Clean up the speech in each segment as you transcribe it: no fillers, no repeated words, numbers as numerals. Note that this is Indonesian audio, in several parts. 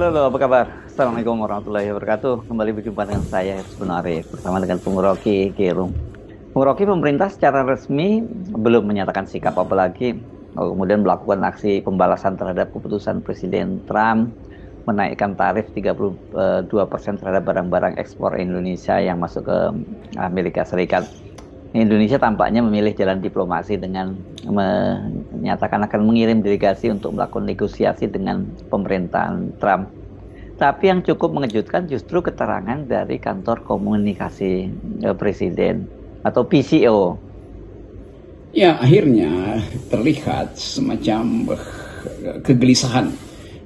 Halo, apa kabar? Assalamualaikum warahmatullahi wabarakatuh. Kembali berjumpa dengan saya, sebenarnya bersama dengan Bung Rocky Gerung. Bung Rocky, pemerintah secara resmi belum menyatakan sikap, apalagi kemudian melakukan aksi pembalasan terhadap keputusan Presiden Trump menaikkan tarif 32% terhadap barang-barang ekspor Indonesia yang masuk ke Amerika Serikat. Indonesia tampaknya memilih jalan diplomasi dengan menyatakan akan mengirim delegasi untuk melakukan negosiasi dengan pemerintahan Trump. Tapi yang cukup mengejutkan justru keterangan dari kantor komunikasi Presiden atau PCO. Ya, akhirnya terlihat semacam kegelisahan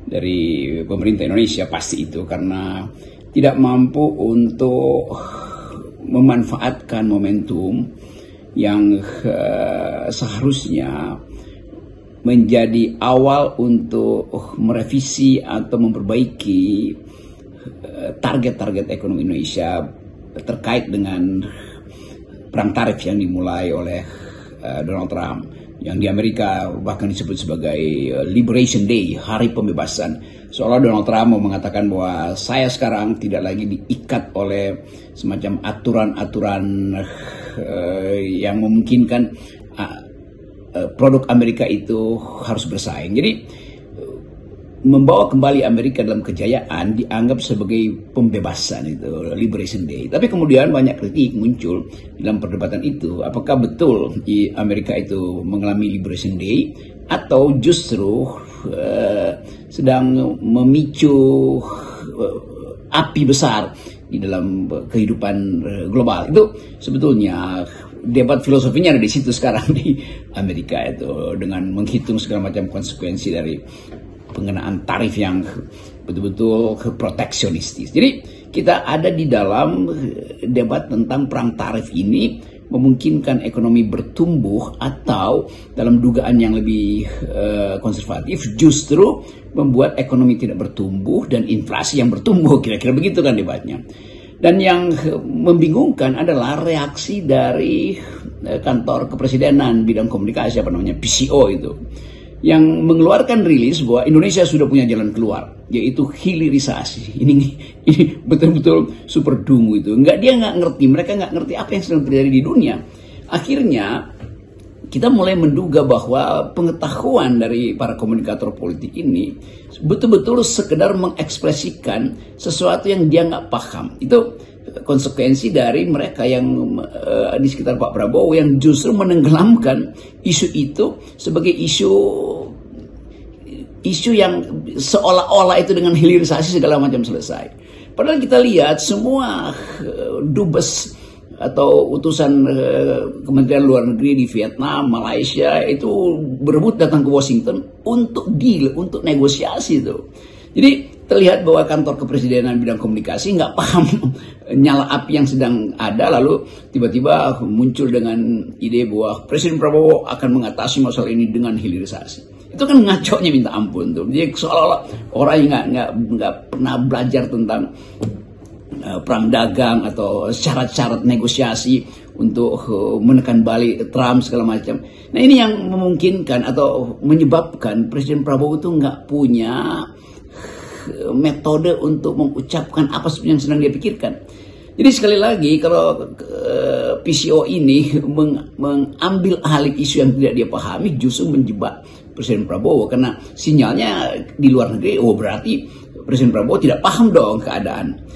dari pemerintah Indonesia, pasti itu karena tidak mampu untuk memanfaatkan momentum yang seharusnya menjadi awal untuk merevisi atau memperbaiki target-target ekonomi Indonesia terkait dengan perang tarif yang dimulai oleh Donald Trump, yang di Amerika bahkan disebut sebagai Liberation Day, hari pembebasan. Seolah Donald Trump mau mengatakan bahwa saya sekarang tidak lagi diikat oleh semacam aturan-aturan yang memungkinkan produk Amerika itu harus bersaing. Jadi membawa kembali Amerika dalam kejayaan dianggap sebagai pembebasan, itu Liberation Day. Tapi kemudian banyak kritik muncul dalam perdebatan itu. Apakah betul Amerika itu mengalami Liberation Day atau justru sedang memicu api besar di dalam kehidupan global? Itu sebetulnya debat filosofinya ada di situ sekarang di Amerika itu, dengan menghitung segala macam konsekuensi dari pengenaan tarif yang betul-betul proteksionistis. Jadi kita ada di dalam debat tentang perang tarif ini memungkinkan ekonomi bertumbuh atau dalam dugaan yang lebih konservatif justru membuat ekonomi tidak bertumbuh dan inflasi yang bertumbuh, kira-kira begitu kan debatnya. Dan yang membingungkan adalah reaksi dari kantor kepresidenan bidang komunikasi, apa namanya, PCO itu, yang mengeluarkan rilis bahwa Indonesia sudah punya jalan keluar, yaitu hilirisasi. Ini betul-betul super dungu itu. Dia nggak ngerti, mereka nggak ngerti apa yang sedang terjadi di dunia. Akhirnya kita mulai menduga bahwa pengetahuan dari para komunikator politik ini betul-betul sekedar mengekspresikan sesuatu yang dia nggak paham. Itu konsekuensi dari mereka yang di sekitar Pak Prabowo yang justru menenggelamkan isu itu sebagai isu yang seolah-olah itu dengan hilirisasi segala macam selesai. Padahal kita lihat semua dubes atau utusan Kementerian Luar Negeri di Vietnam, Malaysia itu berebut datang ke Washington untuk deal, untuk negosiasi itu. Jadi terlihat bahwa kantor kepresidenan bidang komunikasi nggak paham nyala api yang sedang ada, lalu tiba-tiba muncul dengan ide bahwa Presiden Prabowo akan mengatasi masalah ini dengan hilirisasi. Itu kan ngaconya minta ampun tuh. Jadi seolah-olah orang yang nggak pernah belajar tentang perang dagang atau syarat-syarat negosiasi untuk menekan balik Trump segala macam. Nah, ini yang memungkinkan atau menyebabkan Presiden Prabowo itu nggak punya metode untuk mengucapkan apa sebenarnya yang sedang dia pikirkan. Jadi sekali lagi, kalau PCO ini mengambil alih isu yang tidak dia pahami, justru menjebak Presiden Prabowo, karena sinyalnya di luar negeri, oh berarti Presiden Prabowo tidak paham dong keadaan.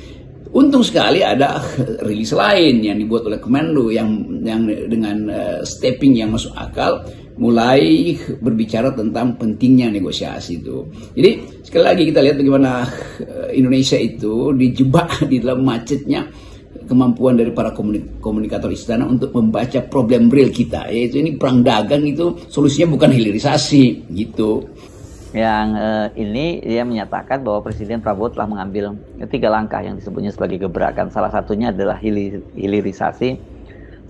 Untung sekali ada rilis lain yang dibuat oleh Kemenlu yang dengan stepping yang masuk akal mulai berbicara tentang pentingnya negosiasi itu. Jadi sekali lagi kita lihat bagaimana Indonesia itu dijebak di dalam macetnya kemampuan dari para komunikator istana untuk membaca problem real kita, yaitu ini perang dagang itu solusinya bukan hilirisasi gitu. Yang ini dia menyatakan bahwa Presiden Prabowo telah mengambil 3 langkah yang disebutnya sebagai gebrakan. Salah satunya adalah hilirisasi,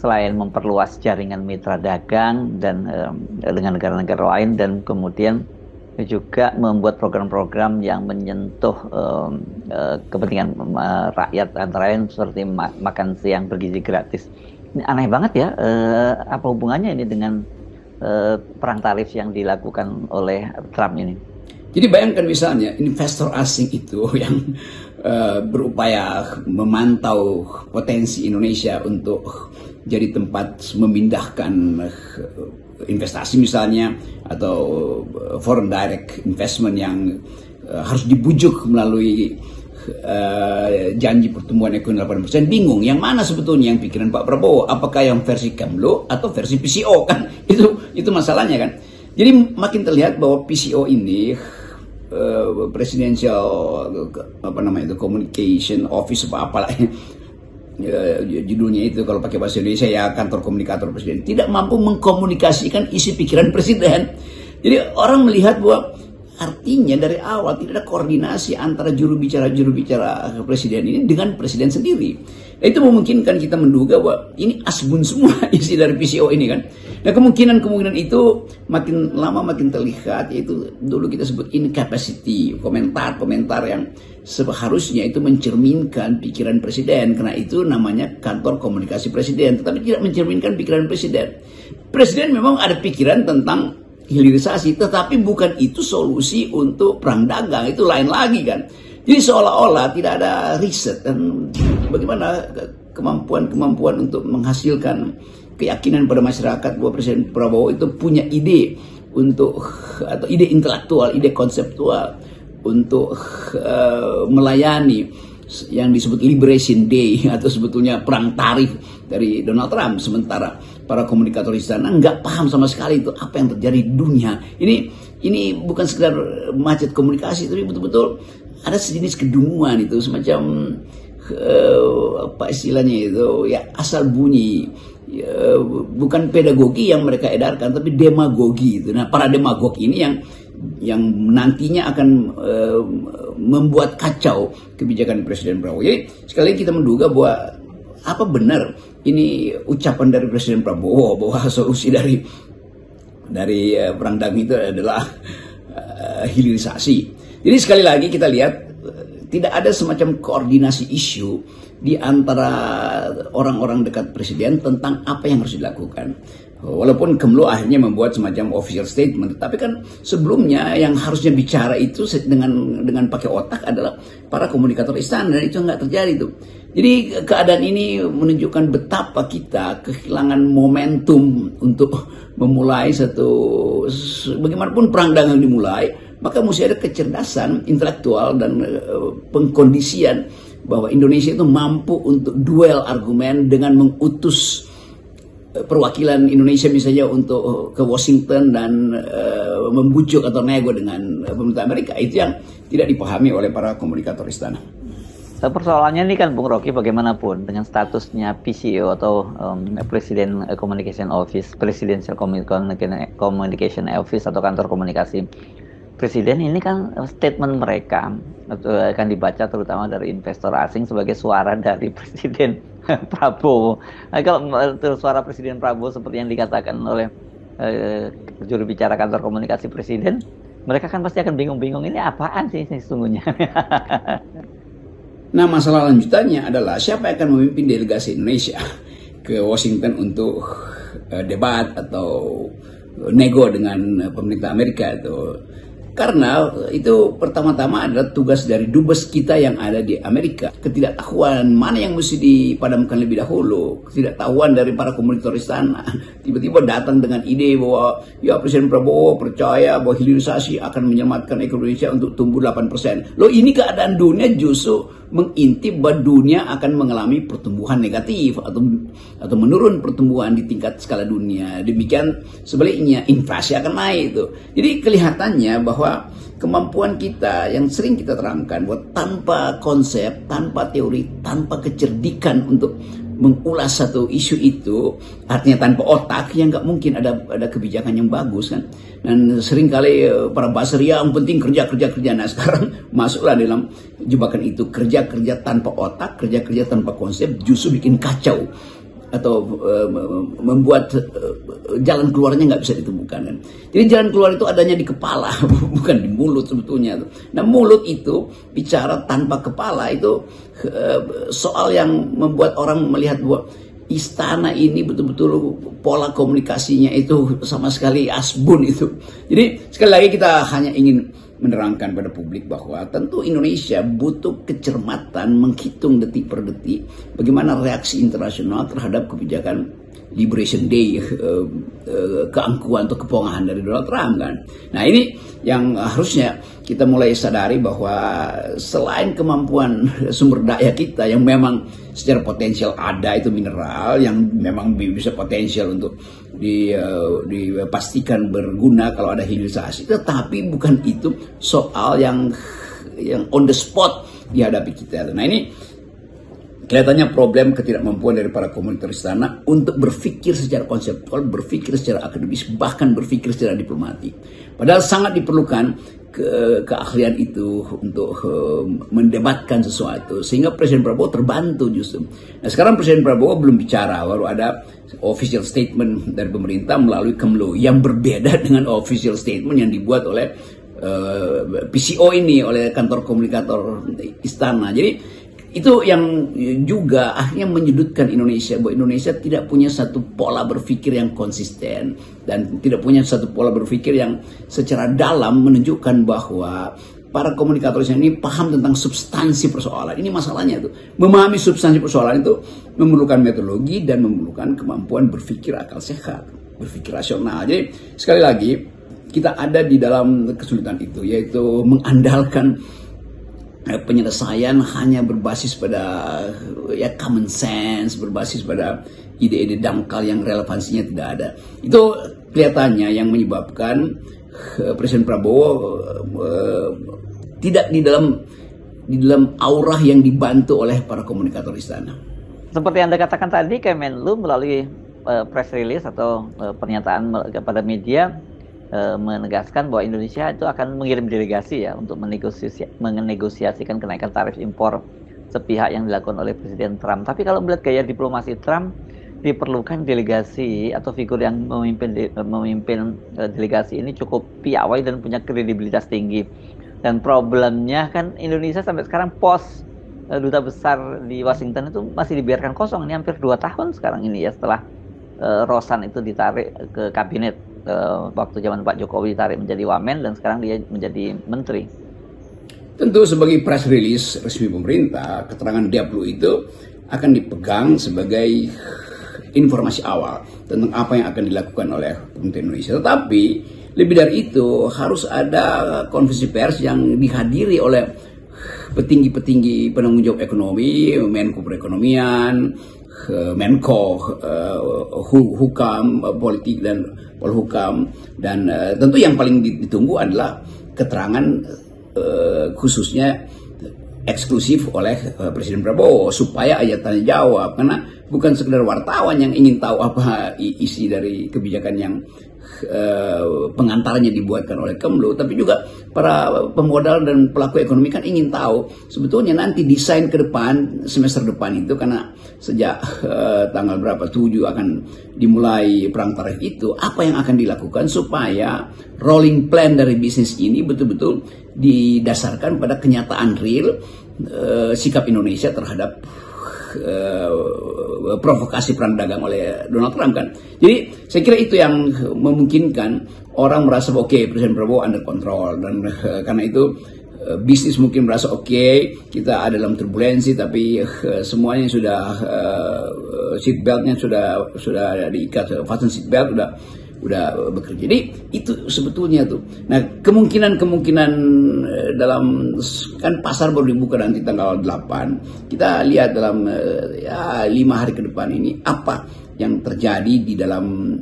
selain memperluas jaringan mitra dagang dan dengan negara-negara lain, dan kemudian juga membuat program-program yang menyentuh kepentingan rakyat, antara lain seperti makan siang bergizi gratis. Ini aneh banget ya, apa hubungannya ini dengan perang tarif yang dilakukan oleh Trump ini? Jadi bayangkan misalnya investor asing itu yang berupaya memantau potensi Indonesia untuk jadi tempat memindahkan investasi misalnya, atau foreign direct investment yang harus dibujuk melalui janji pertumbuhan ekonomi 8%. Bingung yang mana sebetulnya yang pikiran Pak Prabowo, apakah yang versi Kemlo atau versi PCO, kan itu masalahnya kan. Jadi makin terlihat bahwa PCO ini presidential communication office apalah judulnya itu, kalau pakai bahasa Indonesia ya kantor komunikator presiden, tidak mampu mengkomunikasikan isi pikiran presiden. Jadi orang melihat bahwa artinya dari awal tidak ada koordinasi antara juru bicara presiden ini dengan presiden sendiri. Nah, itu memungkinkan kita menduga bahwa ini asbun semua isi dari PCO ini kan. Nah, kemungkinan itu makin lama makin terlihat, yaitu dulu kita sebut incapacity, komentar yang seharusnya itu mencerminkan pikiran presiden, karena itu namanya kantor komunikasi presiden, tetapi tidak mencerminkan pikiran presiden. Presiden memang ada pikiran tentang hilirisasi, tetapi bukan itu solusi untuk perang dagang, itu lain lagi kan. Jadi seolah-olah tidak ada riset dan bagaimana kemampuan untuk menghasilkan keyakinan pada masyarakat bahwa Presiden Prabowo itu punya ide atau ide intelektual, ide konseptual untuk melayani yang disebut Liberation Day atau sebetulnya perang tarif dari Donald Trump. Sementara para komunikator istana nggak paham sama sekali itu apa yang terjadi di dunia. Ini bukan sekedar macet komunikasi, tapi betul-betul ada sejenis kedunguan itu, semacam apa istilahnya itu ya, asal bunyi. Bukan pedagogi yang mereka edarkan, tapi demagogi itu. Nah, para demagog ini yang nantinya akan membuat kacau kebijakan Presiden Prabowo. Jadi sekali lagi kita menduga bahwa apa benar ini ucapan dari Presiden Prabowo bahwa solusi dari perang dagang itu adalah hilirisasi. Jadi sekali lagi kita lihat tidak ada semacam koordinasi isu di antara orang-orang dekat presiden tentang apa yang harus dilakukan. Walaupun Kemlo akhirnya membuat semacam official statement, tapi kan sebelumnya yang harusnya bicara itu dengan pakai otak adalah para komunikator istana, dan itu nggak terjadi tuh. Jadi keadaan ini menunjukkan betapa kita kehilangan momentum untuk memulai bagaimanapun perang dagang dimulai, maka mesti ada kecerdasan intelektual dan pengkondisian bahwa Indonesia itu mampu untuk duel argumen dengan mengutus perwakilan Indonesia misalnya untuk ke Washington dan membujuk atau nego dengan pemerintah Amerika. Itu yang tidak dipahami oleh para komunikator istana. Persoalannya ini kan Bung Rocky, bagaimanapun dengan statusnya PCO atau President Communication Office, Presidential Communication Office atau kantor komunikasi presiden, ini kan statement mereka akan dibaca terutama dari investor asing sebagai suara dari Presiden Prabowo. Nah, kalau suara Presiden Prabowo seperti yang dikatakan oleh juru bicara kantor komunikasi presiden, mereka kan pasti akan bingung-bingung, ini apaan sih sesungguhnya. Nah, masalah lanjutannya adalah siapa yang akan memimpin delegasi Indonesia ke Washington untuk debat atau nego dengan pemerintah Amerika itu. Karena itu pertama-tama adalah tugas dari dubes kita yang ada di Amerika. Ketidaktahuan mana yang mesti dipadamkan lebih dahulu. Ketidaktahuan dari para komunikator istana. Tiba-tiba datang dengan ide bahwa ya Presiden Prabowo percaya bahwa hilirisasi akan menyelamatkan ekonomi Indonesia untuk tumbuh 8%. Loh, ini keadaan dunia justru mengintip bahwa dunia akan mengalami pertumbuhan negatif atau menurun pertumbuhan di tingkat skala dunia. Demikian sebaliknya inflasi akan naik itu. Jadi kelihatannya bahwa kemampuan kita yang sering kita terangkan bahwa tanpa konsep, tanpa teori, tanpa kecerdikan untuk mengulas satu isu itu, artinya tanpa otak, ya nggak mungkin ada kebijakan yang bagus kan. Dan seringkali para buzzer yang penting kerja. Nah sekarang masuklah dalam jebakan itu, kerja tanpa otak, kerja tanpa konsep, justru bikin kacau atau membuat jalan keluarnya nggak bisa ditemukan kan. Jadi jalan keluar itu adanya di kepala, bukan di mulut sebetulnya. Nah, mulut itu bicara tanpa kepala itu soal yang membuat orang melihat bahwa istana ini betul-betul pola komunikasinya itu sama sekali asbun itu. Jadi sekali lagi kita hanya ingin menerangkan pada publik bahwa tentu Indonesia butuh kecermatan menghitung detik per detik bagaimana reaksi internasional terhadap kebijakan Liberation Day, keangkuhan atau kepongahan dari Donald Trump kan. Nah ini yang harusnya kita mulai sadari bahwa selain kemampuan sumber daya kita yang memang secara potensial ada, itu mineral yang memang bisa potensial untuk dipastikan berguna kalau ada hilirisasi, tetapi bukan itu soal yang on the spot dihadapi kita. Nah ini kelihatannya problem ketidakmampuan dari para komunikator istana untuk berpikir secara konseptual, berpikir secara akademis, bahkan berpikir secara diplomatik. Padahal sangat diperlukan keahlian itu untuk mendebatkan sesuatu, sehingga Presiden Prabowo terbantu justru. Nah sekarang Presiden Prabowo belum bicara, baru ada official statement dari pemerintah melalui Kemlu yang berbeda dengan official statement yang dibuat oleh PCO ini, oleh kantor komunikator istana. Jadi itu yang juga akhirnya menyudutkan Indonesia, bahwa Indonesia tidak punya satu pola berpikir yang konsisten dan tidak punya satu pola berpikir yang secara dalam menunjukkan bahwa para komunikator ini paham tentang substansi persoalan. Ini masalahnya itu. Memahami substansi persoalan itu memerlukan metodologi dan memerlukan kemampuan berpikir akal sehat, berpikir rasional. Jadi sekali lagi kita ada di dalam kesulitan itu, yaitu mengandalkan penyelesaian hanya berbasis pada common sense, berbasis pada ide-ide dangkal yang relevansinya tidak ada. Itu kelihatannya yang menyebabkan Presiden Prabowo tidak di dalam aura yang dibantu oleh para komunikator istana. Seperti yang Anda katakan tadi, Kemenlu melalui press release atau pernyataan kepada media menegaskan bahwa Indonesia itu akan mengirim delegasi ya untuk menegosiasikan kenaikan tarif impor sepihak yang dilakukan oleh Presiden Trump. Tapi kalau melihat gaya diplomasi Trump, diperlukan delegasi atau figur yang memimpin delegasi ini cukup piawai dan punya kredibilitas tinggi. Dan problemnya kan Indonesia sampai sekarang pos duta besar di Washington itu masih dibiarkan kosong. Ini hampir 2 tahun sekarang ini ya, setelah Rosan itu ditarik ke kabinet. Waktu zaman Pak Jokowi ditarik menjadi wamen dan sekarang dia menjadi menteri. Tentu sebagai press release resmi pemerintah, keterangan Diaplu itu akan dipegang sebagai informasi awal tentang apa yang akan dilakukan oleh pemerintah Indonesia. Tetapi lebih dari itu harus ada konferensi pers yang dihadiri oleh petinggi-petinggi penanggung jawab ekonomi, Menko Perekonomian, Menko Hukam, Politik dan Polhukam, dan tentu yang paling ditunggu adalah keterangan khususnya eksklusif oleh Presiden Prabowo supaya ada tanya jawab, karena bukan sekedar wartawan yang ingin tahu apa isi dari kebijakan yang pengantarnya dibuatkan oleh Kemlu, tapi juga para pemodal dan pelaku ekonomi kan ingin tahu sebetulnya nanti desain ke depan, semester depan itu, karena sejak tanggal berapa 7 akan dimulai perang tarif itu, apa yang akan dilakukan supaya rolling plan dari bisnis ini betul-betul didasarkan pada kenyataan real sikap Indonesia terhadap provokasi perang dagang oleh Donald Trump kan. Jadi saya kira itu yang memungkinkan orang merasa oke, Presiden Prabowo under control, dan karena itu bisnis mungkin merasa oke, kita ada dalam turbulensi, tapi semuanya sudah seatbeltnya sudah diikat, fasten seatbelt udah bekerja. Jadi itu sebetulnya tuh. Nah kemungkinan dalam, kan pasar baru dibuka nanti tanggal 8. Kita lihat dalam 5 hari ke depan ini apa yang terjadi di dalam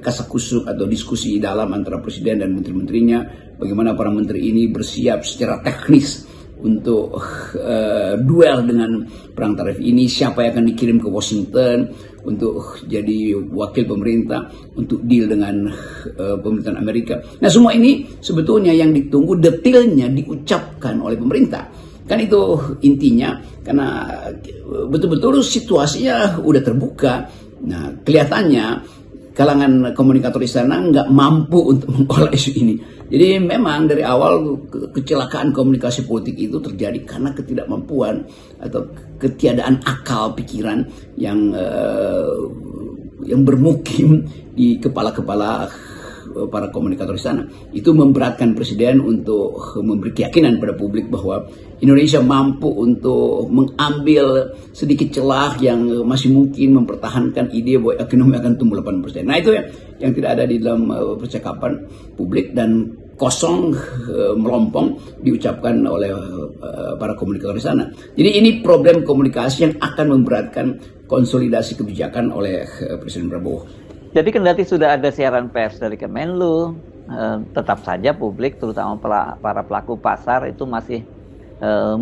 kasakusuk atau diskusi dalam antara presiden dan menteri-menterinya. Bagaimana para menteri ini bersiap secara teknis untuk duel dengan perang tarif ini, siapa yang akan dikirim ke Washington untuk jadi wakil pemerintah untuk deal dengan pemerintahan Amerika. Nah semua ini sebetulnya yang ditunggu detailnya diucapkan oleh pemerintah. Kan itu intinya, karena betul-betul situasinya udah terbuka. Nah kelihatannya kalangan komunikator istana nggak mampu untuk mengolah isu ini. Jadi memang dari awal kecelakaan komunikasi politik itu terjadi karena ketidakmampuan atau ketiadaan akal pikiran yang bermukim di kepala-kepala para komunikator di sana. Itu memberatkan presiden untuk memberi keyakinan pada publik bahwa Indonesia mampu untuk mengambil sedikit celah yang masih mungkin mempertahankan ide bahwa ekonomi akan tumbuh 8%. Nah itu yang tidak ada di dalam percakapan publik dan kosong melompong diucapkan oleh para komunikator di sana. Jadi ini problem komunikasi yang akan memberatkan konsolidasi kebijakan oleh Presiden Prabowo. Jadi kendati sudah ada siaran pers dari Kemenlu, tetap saja publik terutama para pelaku pasar itu masih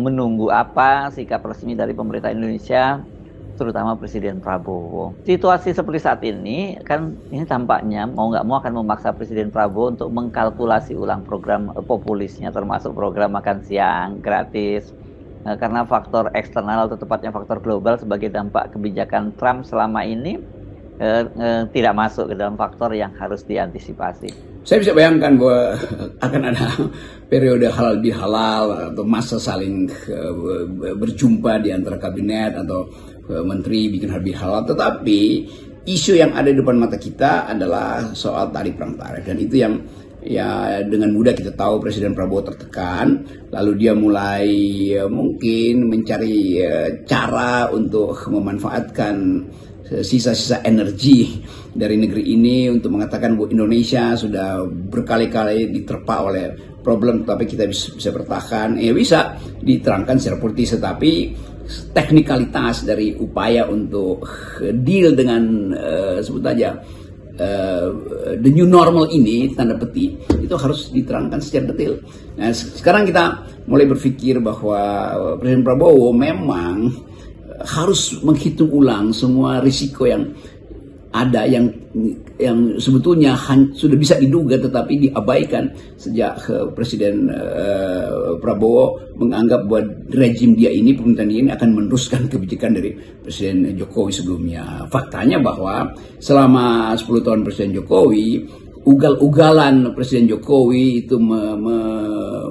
menunggu apa sikap resmi dari pemerintah Indonesia, terutama Presiden Prabowo. Situasi seperti saat ini kan ini tampaknya mau nggak mau akan memaksa Presiden Prabowo untuk mengkalkulasi ulang program populisnya, termasuk program makan siang gratis. Karena faktor eksternal atau tepatnya faktor global sebagai dampak kebijakan Trump selama ini tidak masuk ke dalam faktor yang harus diantisipasi. Saya bisa bayangkan bahwa akan ada periode halal bihalal atau masa saling berjumpa di antara kabinet atau menteri bikin halal bihalal. Tetapi isu yang ada di depan mata kita adalah soal tarif perang tarif, dan itu yang ya dengan mudah kita tahu Presiden Prabowo tertekan, lalu dia mulai mungkin mencari cara untuk memanfaatkan sisa-sisa energi dari negeri ini untuk mengatakan bahwa Indonesia sudah berkali-kali diterpa oleh problem, tapi kita bisa bertahan. Ya bisa diterangkan secara politis, tetapi teknikalitas dari upaya untuk deal dengan sebut aja the new normal ini, tanda petik, itu harus diterangkan secara detail. Nah, sekarang kita mulai berpikir bahwa Presiden Prabowo memang harus menghitung ulang semua risiko yang ada, yang sebetulnya sudah bisa diduga tetapi diabaikan sejak Presiden Prabowo menganggap bahwa rejim dia ini, pemerintahan dia ini akan meneruskan kebijakan dari Presiden Jokowi sebelumnya. Faktanya bahwa selama 10 tahun Presiden Jokowi, ugal-ugalan Presiden Jokowi itu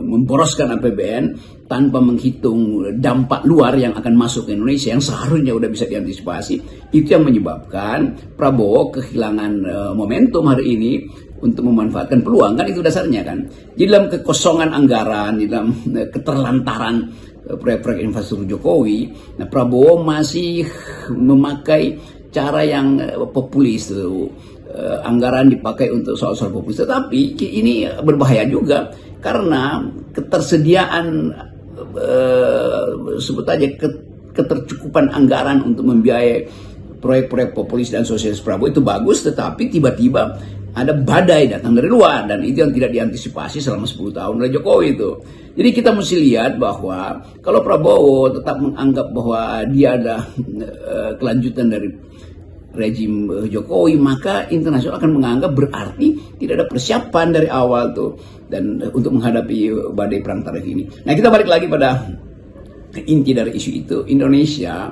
memboroskan APBN tanpa menghitung dampak luar yang akan masuk ke Indonesia yang seharusnya udah bisa diantisipasi. Itu yang menyebabkan Prabowo kehilangan momentum hari ini untuk memanfaatkan peluang, kan itu dasarnya kan. Jadi dalam kekosongan anggaran, di dalam keterlantaran proyek-proyek infrastruktur Jokowi, nah Prabowo masih memakai cara yang populis tuh. Anggaran dipakai untuk soal-soal populis, tetapi ini berbahaya juga karena ketersediaan sebut aja ketercukupan anggaran untuk membiayai proyek-proyek populis dan sosialis Prabowo itu bagus, tetapi tiba-tiba ada badai datang dari luar, dan itu yang tidak diantisipasi selama 10 tahun oleh Jokowi itu. Jadi kita mesti lihat bahwa kalau Prabowo tetap menganggap bahwa dia ada kelanjutan dari rejim Jokowi, maka internasional akan menganggap berarti tidak ada persiapan dari awal tuh dan untuk menghadapi badai perang tarif ini. Nah, kita balik lagi pada inti dari isu itu. Indonesia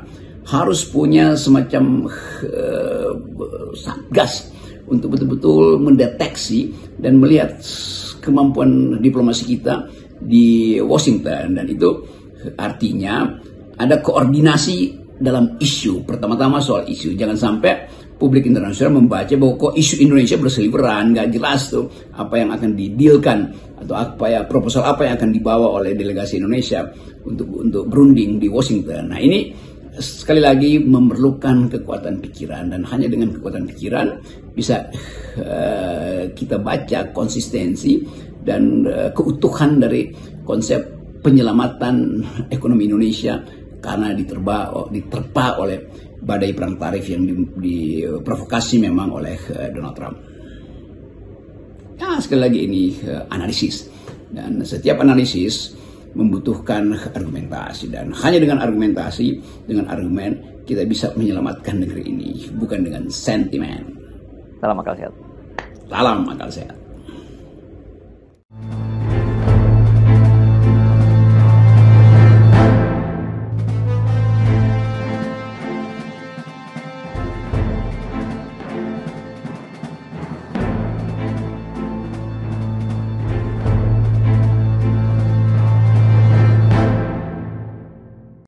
harus punya semacam satgas untuk betul-betul mendeteksi dan melihat kemampuan diplomasi kita di Washington, dan itu artinya ada koordinasi dalam isu. Pertama-tama soal isu, jangan sampai publik internasional membaca bahwa kok isu Indonesia berseliweran, nggak jelas tuh apa yang akan didealkan atau apa ya proposal apa yang akan dibawa oleh delegasi Indonesia untuk berunding di Washington. Nah, ini sekali lagi memerlukan kekuatan pikiran, dan hanya dengan kekuatan pikiran bisa kita baca konsistensi dan keutuhan dari konsep penyelamatan ekonomi Indonesia karena diterpa oleh badai perang tarif yang diprovokasi memang oleh Donald Trump. Ya, sekali lagi ini analisis, dan setiap analisis membutuhkan argumentasi, dan hanya dengan argumentasi, dengan argumen kita bisa menyelamatkan negeri ini, bukan dengan sentimen. Salam akal sehat. Salam akal sehat.